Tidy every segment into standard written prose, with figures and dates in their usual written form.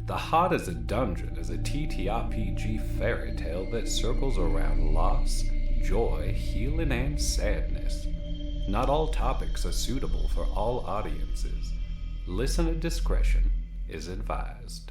The Heart is a Dungeon is a ttrpg fairy tale that circles around loss, joy, healing, and sadness. Not all topics are suitable for all audiences. Listener discretion is advised.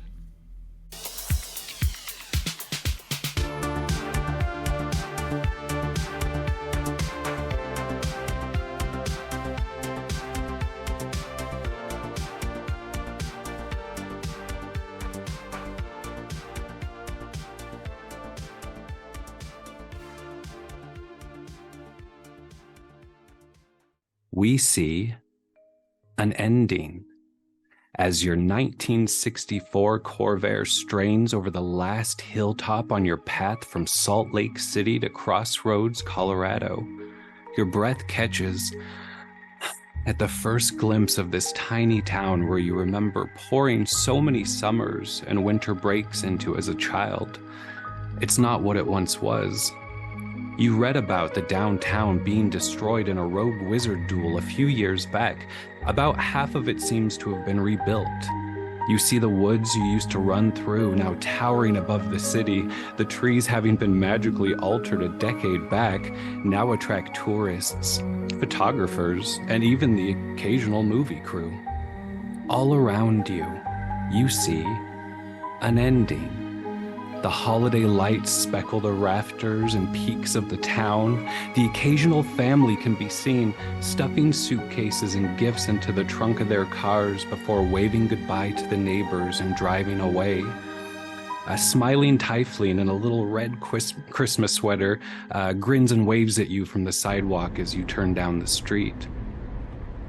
We see an ending as your 1964 Corvair strains over the last hilltop on your path from Salt Lake City to Crossroads, Colorado. Your breath catches at the first glimpse of this tiny town where you remember pouring so many summers and winter breaks into as a child. It's not what it once was. You read about the downtown being destroyed in a rogue wizard duel a few years back. About half of it seems to have been rebuilt. You see the woods you used to run through now towering above the city. The trees, having been magically altered a decade back, now attract tourists, photographers, and even the occasional movie crew. All around you, you see an ending. The holiday lights speckle the rafters and peaks of the town. The occasional family can be seen stuffing suitcases and gifts into the trunk of their cars before waving goodbye to the neighbors and driving away. A smiling tiefling in a little red Christmas sweater grins and waves at you from the sidewalk as you turn down the street.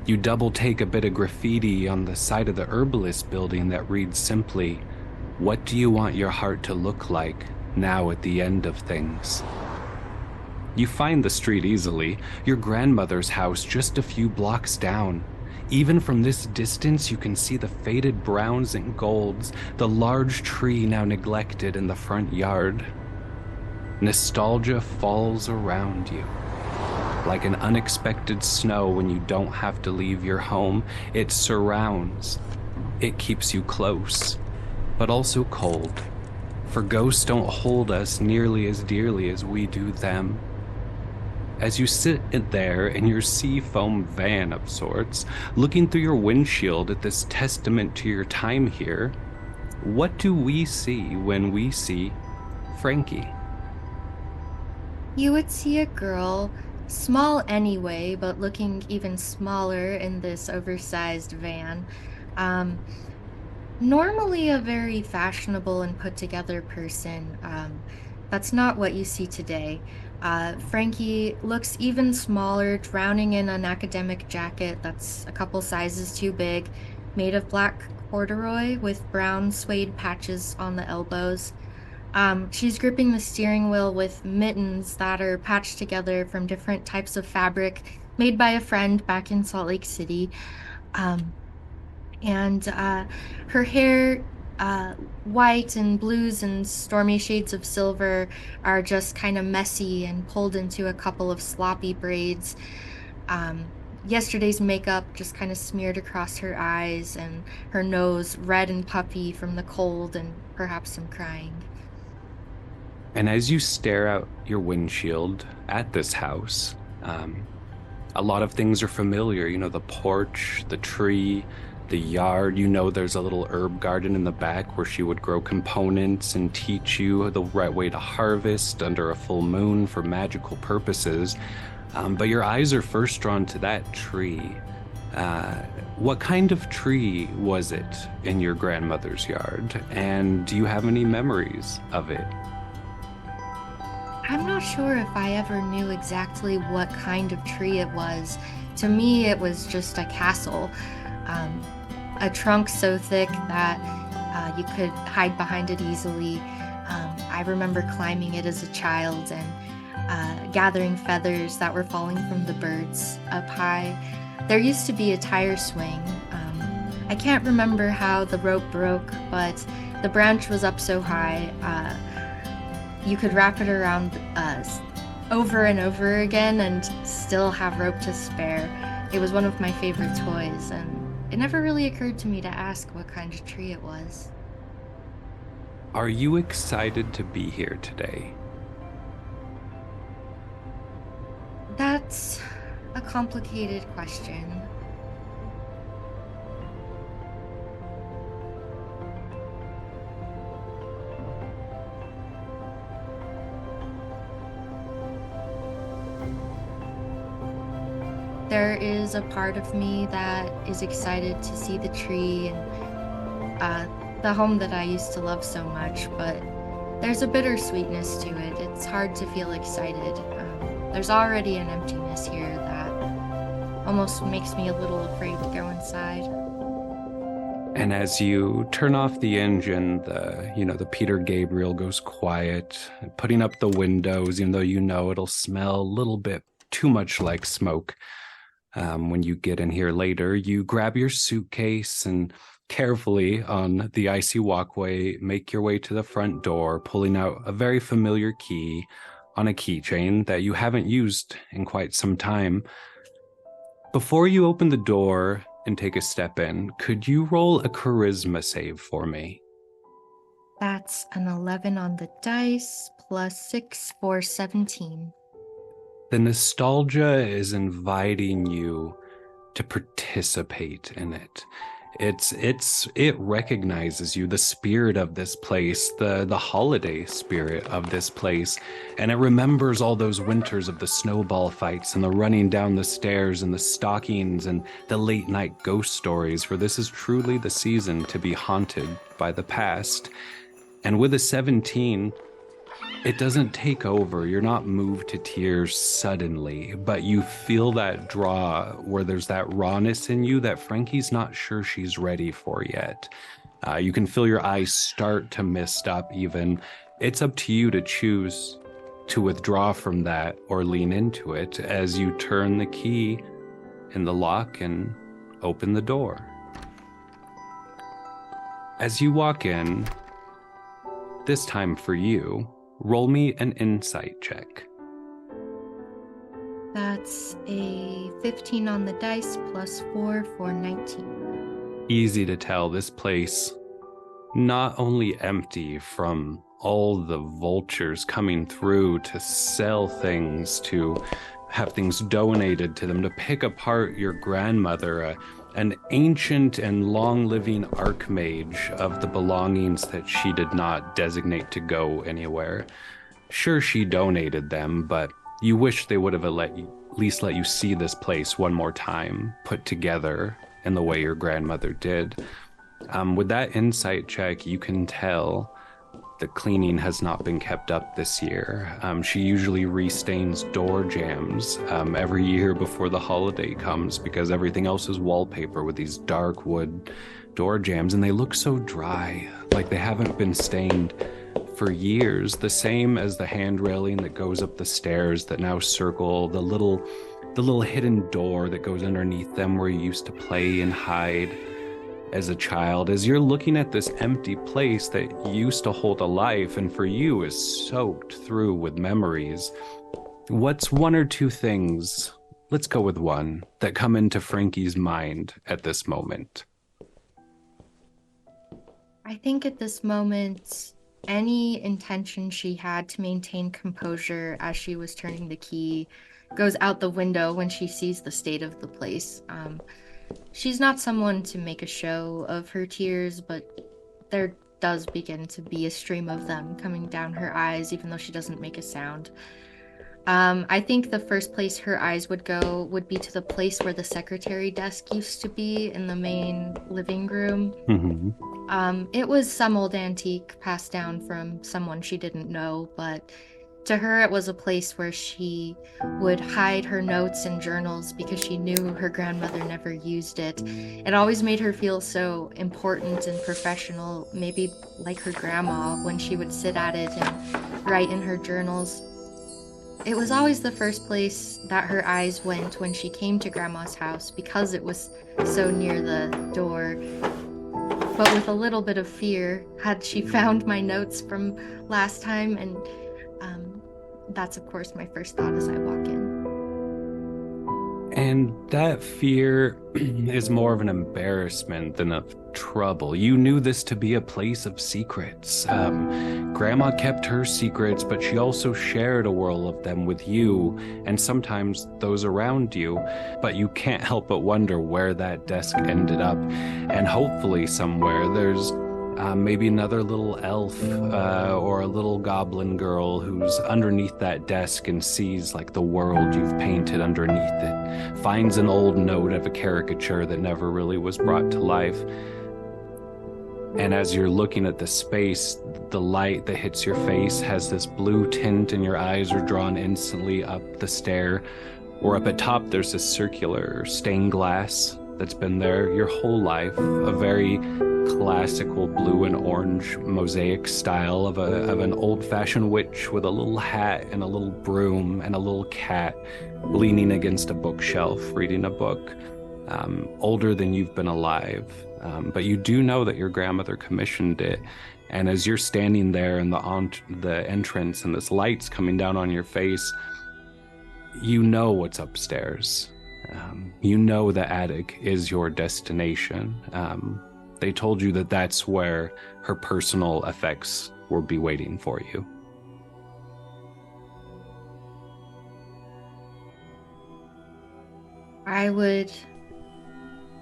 You double take a bit of graffiti on the side of the herbalist building that reads simply, "What do you want your heart to look like now at the end of things?" You find the street easily, your grandmother's house just a few blocks down. Even from this distance, you can see the faded browns and golds, the large tree now neglected in the front yard. Nostalgia falls around you. Like an unexpected snow when you don't have to leave your home, it surrounds. It keeps you close, but also cold, for ghosts don't hold us nearly as dearly as we do them. As you sit there in your seafoam van of sorts, looking through your windshield at this testament to your time here, what do we see when we see Frankie? You would see a girl, small anyway, but looking even smaller in this oversized van. Normally a very fashionable and put together person. That's not what you see today. Frankie looks even smaller, drowning in an academic jacket that's a couple sizes too big, made of black corduroy with brown suede patches on the elbows. She's gripping the steering wheel with mittens that are patched together from different types of fabric made by a friend back in Salt Lake City. And her hair, white and blues and stormy shades of silver, are just kind of messy and pulled into a couple of sloppy braids. Yesterday's makeup just kind of smeared across her eyes, and her nose red and puffy from the cold and perhaps some crying. And as you stare out your windshield at this house, a lot of things are familiar. You know, the porch, the tree, the yard. You know there's a little herb garden in the back where she would grow components and teach you the right way to harvest under a full moon for magical purposes. But your eyes are first drawn to that tree. What kind of tree was it in your grandmother's yard? And do you have any memories of it? I'm not sure if I ever knew exactly what kind of tree it was. To me, it was just a castle. A trunk so thick that you could hide behind it easily. I remember climbing it as a child and gathering feathers that were falling from the birds up high. There used to be a tire swing. I can't remember how the rope broke, but the branch was up so high, you could wrap it around over and over again and still have rope to spare. It was one of my favorite toys, and it never really occurred to me to ask what kind of tree it was. Are you excited to be here today? That's a complicated question. There is a part of me that is excited to see the tree and the home that I used to love so much, but there's a bittersweetness to it. It's hard to feel excited. There's already an emptiness here that almost makes me a little afraid to go inside. And as you turn off the engine, the Peter Gabriel goes quiet, putting up the windows, even though you know it'll smell a little bit too much like smoke. When you get in here later, you grab your suitcase and carefully on the icy walkway, make your way to the front door, pulling out a very familiar key on a keychain that you haven't used in quite some time. Before you open the door and take a step in, could you roll a charisma save for me? That's an 11 on the dice, plus 6 for 17. The nostalgia is inviting you to participate in it. It recognizes you, the spirit of this place, the holiday spirit of this place, and it remembers all those winters of the snowball fights and the running down the stairs and the stockings and the late night ghost stories, for this is truly the season to be haunted by the past. And with a 17, it doesn't take over. You're not moved to tears suddenly, but you feel that draw where there's that rawness in you that Frankie's not sure she's ready for yet. You can feel your eyes start to mist up even. It's up to you to choose to withdraw from that or lean into it as you turn the key in the lock and open the door. As you walk in, this time for you, roll me an insight check. That's a 15 on the dice, plus 4 for 19. Easy to tell this place not only empty from all the vultures coming through to sell things, to have things donated to them, to pick apart your grandmother, an ancient and long-living archmage of the belongings that she did not designate to go anywhere. Sure, she donated them, but you wish they would have at least let you see this place one more time, put together in the way your grandmother did. With that insight check, you can tell the cleaning has not been kept up this year. She usually restains door jams every year before the holiday comes because everything else is wallpaper with these dark wood door jams, and they look so dry, like they haven't been stained for years. The same as the hand railing that goes up the stairs that now circle the little hidden door that goes underneath them where you used to play and hide as a child. As you're looking at this empty place that used to hold a life and for you is soaked through with memories, what's one or two things, let's go with one, that come into Frankie's mind at this moment? I think at this moment, any intention she had to maintain composure as she was turning the key goes out the window when she sees the state of the place. She's not someone to make a show of her tears, but there does begin to be a stream of them coming down her eyes, even though she doesn't make a sound. I think the first place her eyes would go would be to the place where the secretary desk used to be in the main living room. Mm-hmm. It was some old antique passed down from someone she didn't know, but to her it was a place where she would hide her notes and journals because she knew her grandmother never used it. It always made her feel so important and professional, maybe like her grandma when she would sit at it and write in her journals. It was always the first place that her eyes went when she came to Grandma's house because it was so near the door. But with a little bit of fear, had she found my notes from last time, and that's of course my first thought as I walk in. And that fear is more of an embarrassment than a trouble. You knew this to be a place of secrets. Grandma kept her secrets, but she also shared a whirl of them with you and sometimes those around you. But you can't help but wonder where that desk ended up. And hopefully somewhere there's maybe another little elf or a little goblin girl who's underneath that desk and sees like the world you've painted underneath it, finds an old note of a caricature that never really was brought to life. And as you're looking at the space, the light that hits your face has this blue tint and your eyes are drawn instantly up the stair. Or up at top, there's this circular stained glass that's been there your whole life, a very classical blue and orange mosaic style of an old-fashioned witch with a little hat and a little broom and a little cat leaning against a bookshelf reading a book, older than you've been alive. But you do know that your grandmother commissioned it. And as you're standing there in the entrance and this light's coming down on your face, you know what's upstairs. You know the attic is your destination. They told you that that's where her personal effects will be waiting for you. I would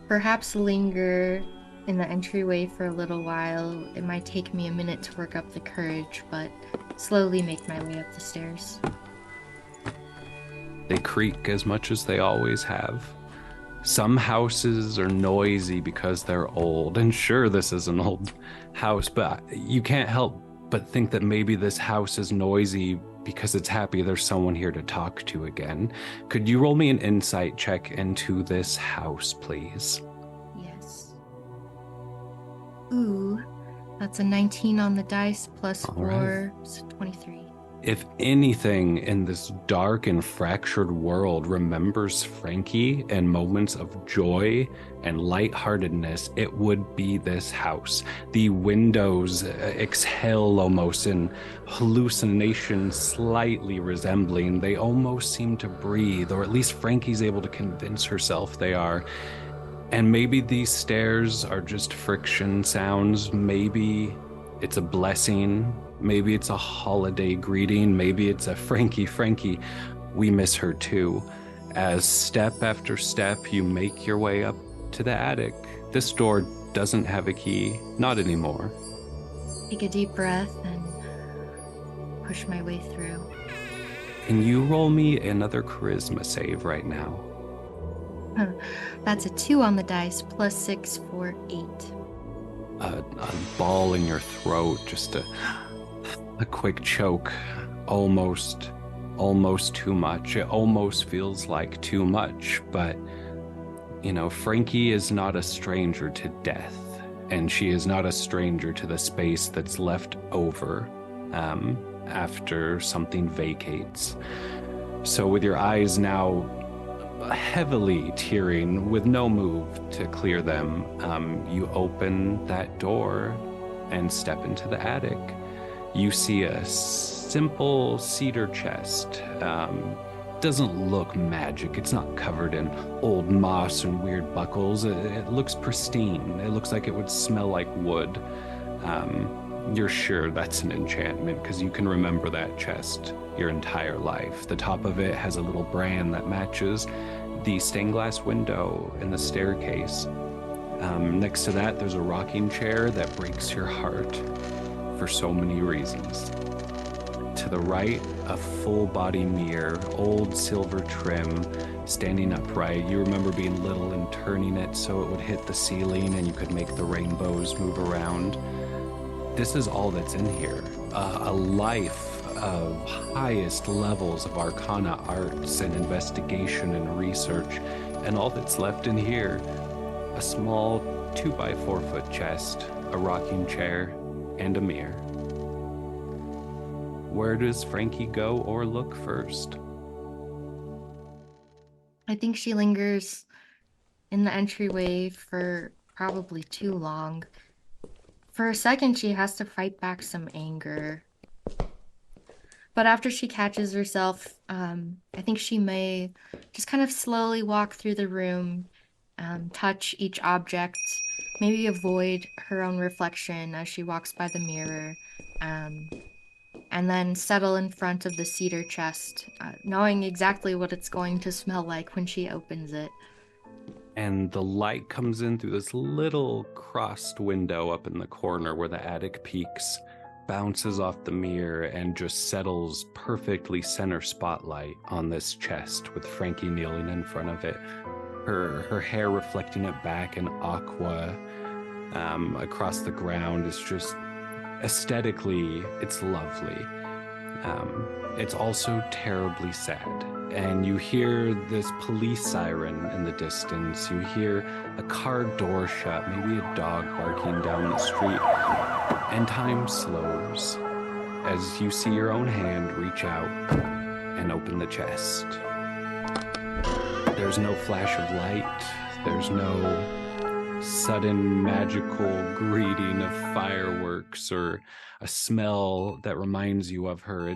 perhaps linger in the entryway for a little while. It might take me a minute to work up the courage, but slowly make my way up the stairs. They creak as much as they always have. Some houses are noisy because they're old, and sure, this is an old house, but you can't help but think that maybe this house is noisy because it's happy there's someone here to talk to again. Could you roll me an insight check into this house, please? Yes. Ooh, that's a 19 on the dice plus All 4, so 23. If anything in this dark and fractured world remembers Frankie and moments of joy and lightheartedness, it would be this house. The windows exhale almost in hallucination, slightly resembling. They almost seem to breathe, or at least Frankie's able to convince herself they are. And maybe these stairs are just friction sounds. Maybe it's a blessing. Maybe it's a holiday greeting. Maybe it's a Frankie, we miss her too. As step after step, you make your way up to the attic. This door doesn't have a key, not anymore. Take a deep breath and push my way through. Can you roll me another charisma save right now? That's a 2 on the dice plus 6 for 8. A ball in your throat, just a quick choke, almost too much. It almost feels like too much, but you know, Frankie is not a stranger to death, and she is not a stranger to the space that's left over after something vacates. So with your eyes now heavily tearing with no move to clear them, you open that door and step into the attic. You see a simple cedar chest. Doesn't look magic. It's not covered in old moss and weird buckles. It looks pristine. It looks like it would smell like wood. You're sure that's an enchantment because you can remember that chest your entire life. The top of it has a little brand that matches the stained glass window in the staircase. Next to that, there's a rocking chair that breaks your heart for so many reasons. To the right, a full body mirror, old silver trim, standing upright. You remember being little and turning it so it would hit the ceiling and you could make the rainbows move around. This is all that's in here. A life of highest levels of arcana arts and investigation and research. And all that's left in here, a small 2x4 foot chest, a rocking chair, and a mirror. Where does Frankie go or look first? I think she lingers in the entryway for probably too long. For a second, she has to fight back some anger. But after she catches herself, I think she may just kind of slowly walk through the room, touch each object, maybe avoid her own reflection as she walks by the mirror, um, and then settle in front of the cedar chest, knowing exactly what it's going to smell like when she opens it. And the light comes in through this little crossed window up in the corner where the attic peaks, bounces off the mirror, and just settles perfectly center spotlight on this chest with Frankie kneeling in front of it. Her hair reflecting it back in aqua across the ground is just aesthetically, it's lovely. It's also terribly sad. And you hear this police siren in the distance. You hear a car door shut, maybe a dog barking down the street. And time slows as you see your own hand reach out and open the chest. There's no flash of light. There's no sudden magical greeting of fireworks or a smell that reminds you of her.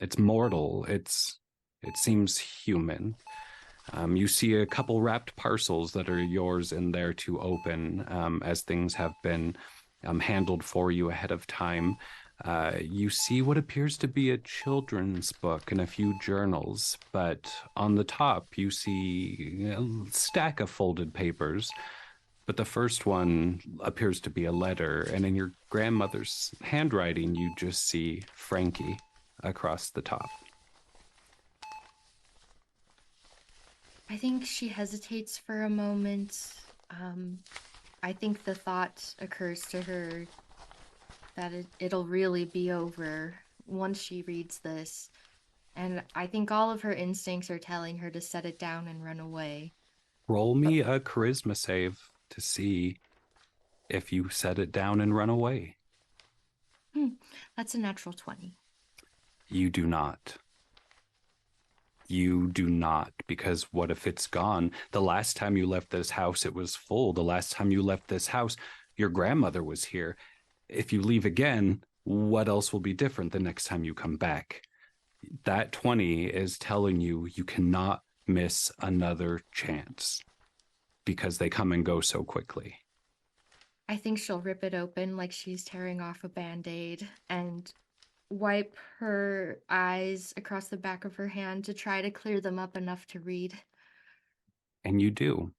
It's mortal. It seems human. You see a couple wrapped parcels that are yours in there to open, as things have been handled for you ahead of time. You see what appears to be a children's book and a few journals, but on the top you see a stack of folded papers. But the first one appears to be a letter, and in your grandmother's handwriting, you just see Frankie across the top. I think she hesitates for a moment. I think the thought occurs to her that it'll really be over once she reads this. And I think all of her instincts are telling her to set it down and run away. Roll me a charisma save to see if you set it down and run away. That's a natural 20. You do not. You do not, because what if it's gone? The last time you left this house, it was full. The last time you left this house, your grandmother was here. If you leave again, what else will be different the next time you come back? That 20 is telling you you cannot miss another chance because they come and go so quickly. I think she'll rip it open like she's tearing off a Band-Aid and wipe her eyes across the back of her hand to try to clear them up enough to read. And you do.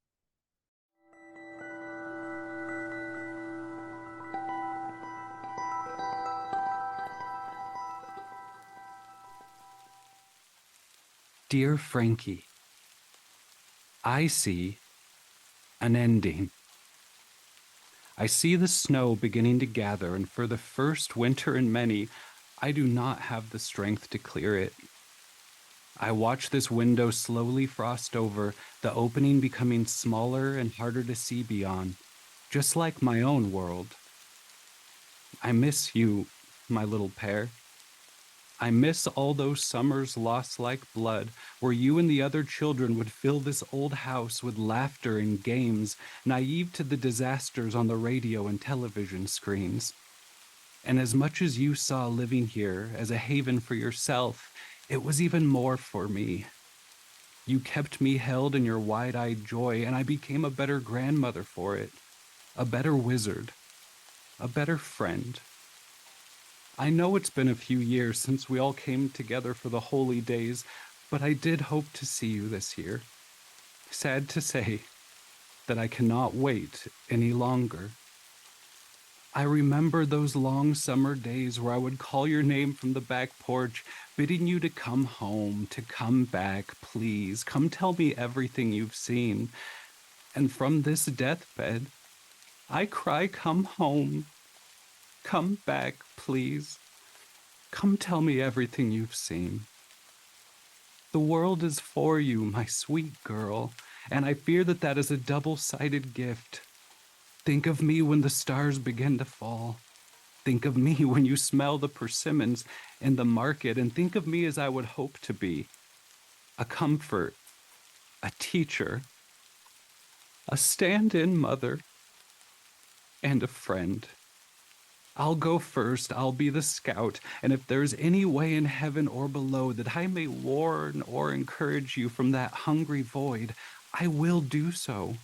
Dear Frankie, I see an ending. I see the snow beginning to gather, and for the first winter in many, I do not have the strength to clear it. I watch this window slowly frost over, the opening becoming smaller and harder to see beyond, just like my own world. I miss you, my little pair. I miss all those summers lost like blood, where you and the other children would fill this old house with laughter and games, naive to the disasters on the radio and television screens. And as much as you saw living here as a haven for yourself, it was even more for me. You kept me held in your wide-eyed joy, and I became a better grandmother for it, a better wizard, a better friend. I know it's been a few years since we all came together for the holy days, but I did hope to see you this year. Sad to say that I cannot wait any longer. I remember those long summer days where I would call your name from the back porch, bidding you to come home, to come back, please. Come tell me everything you've seen. And from this deathbed, I cry, come home. Come back, please. Come tell me everything you've seen. The world is for you, my sweet girl, and I fear that that is a double-sided gift. Think of me when the stars begin to fall. Think of me when you smell the persimmons in the market, and think of me as I would hope to be. A comfort, a teacher, a stand-in mother, and a friend. I'll go first, I'll be the scout, and if there's any way in heaven or below that I may warn or encourage you from that hungry void, I will do so.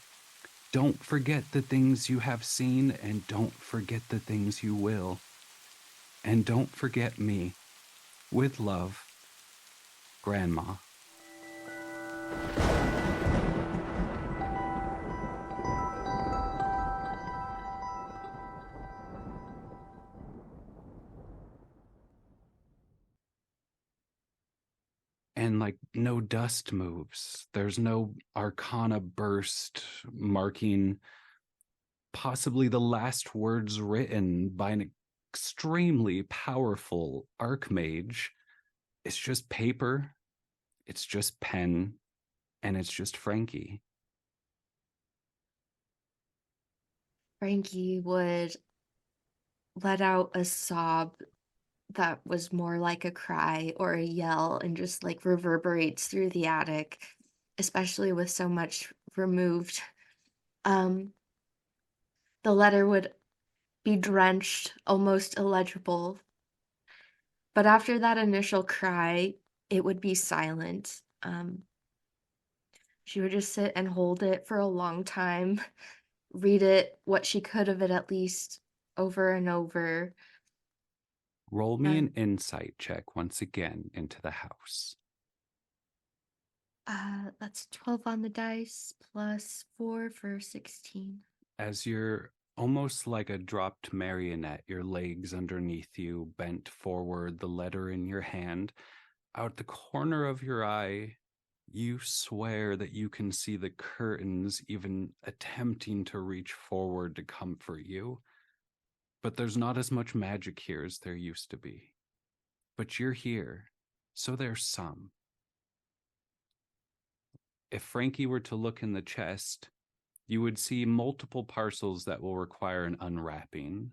Don't forget the things you have seen, and don't forget the things you will. And don't forget me. With love, Grandma. And like no dust moves. There's no arcana burst marking possibly the last words written by an extremely powerful archmage. It's just paper, it's just pen, and it's just Frankie. Frankie would let out a sob that was more like a cry or a yell and just like reverberates through the attic, especially with so much removed. Um, the letter would be drenched, almost illegible. But after that initial cry, it would be silent. She would just sit and hold it for a long time, read it, what she could of it at least, over and over. Roll me an insight check once again into the house. That's 12 on the dice plus 4 for 16. As you're almost like a dropped marionette, your legs underneath you, bent forward, the letter in your hand, out the corner of your eye, you swear that you can see the curtains even attempting to reach forward to comfort you. But there's not as much magic here as there used to be. But you're here, so there's some. If Frankie were to look in the chest, you would see multiple parcels that will require an unwrapping.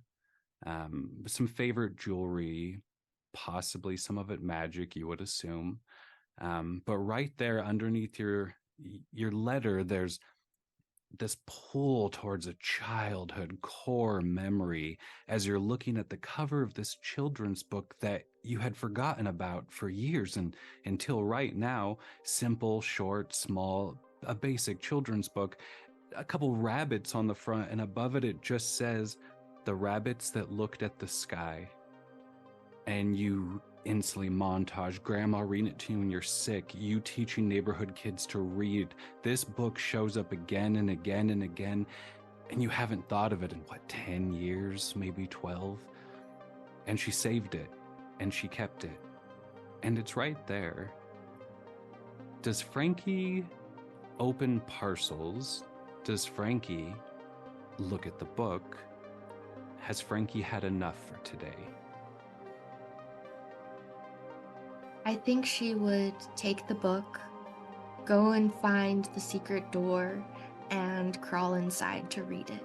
Some favorite jewelry, possibly some of it magic, you would assume. But right there underneath your letter, there's this pull towards a childhood core memory as you're looking at the cover of this children's book that you had forgotten about for years, and until right now, simple, short, small, a basic children's book, a couple rabbits on the front, and above it just says, "The rabbits that looked at the sky." And you instantly montage Grandma reading it to you when you're sick, you teaching neighborhood kids to read. This book shows up again and again and again, and you haven't thought of it in 10 years, maybe 12? And she saved it, and she kept it, and it's right there. Does Frankie open parcels? Does Frankie look at the book? Has Frankie had enough for today? I think she would take the book, go and find the secret door, and crawl inside to read it.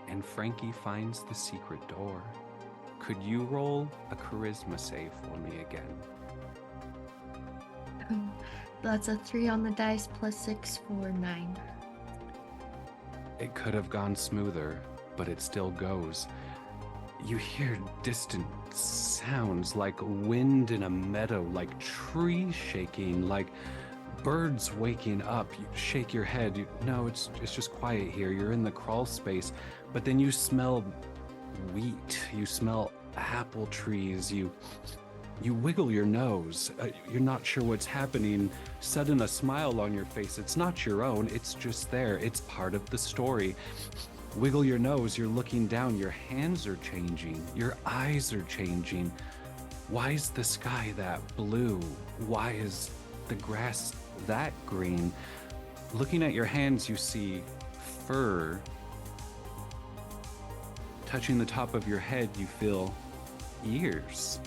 And Frankie finds the secret door. Could you roll a charisma save for me again? That's a 3 on the dice plus 6 for 9. It could have gone smoother, but it still goes. You hear distant sounds like wind in a meadow, like trees shaking, like birds waking up. You shake your head. No, it's just quiet here. You're in the crawl space. But then you smell wheat. You smell apple trees. You wiggle your nose. You're not sure what's happening. Sudden a smile on your face. It's not your own. It's just there. It's part of the story. Wiggle your nose, you're looking down, your hands are changing, your eyes are changing. Why is the sky that blue? Why is the grass that green? Looking at your hands, you see fur. Touching the top of your head, you feel ears.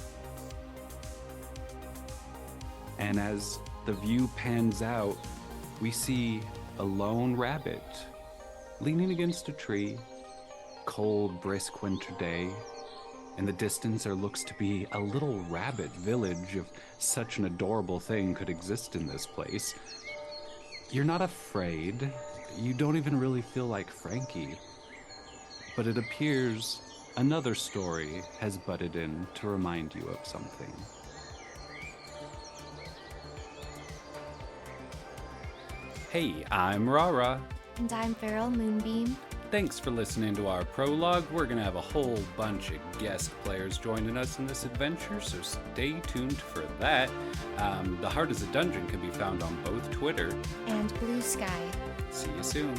And as the view pans out, we see a lone rabbit leaning against a tree, cold, brisk winter day. In the distance, there looks to be a little rabbit village. If such an adorable thing could exist in this place. You're not afraid. You don't even really feel like Frankie. But it appears another story has butted in to remind you of something. Hey, I'm Rara. And I'm Feral Moonbeam. Thanks for listening to our prologue. We're going to have a whole bunch of guest players joining us in this adventure, so stay tuned for that. The Heart is a Dungeon can be found on both Twitter and Blue Sky. See you soon.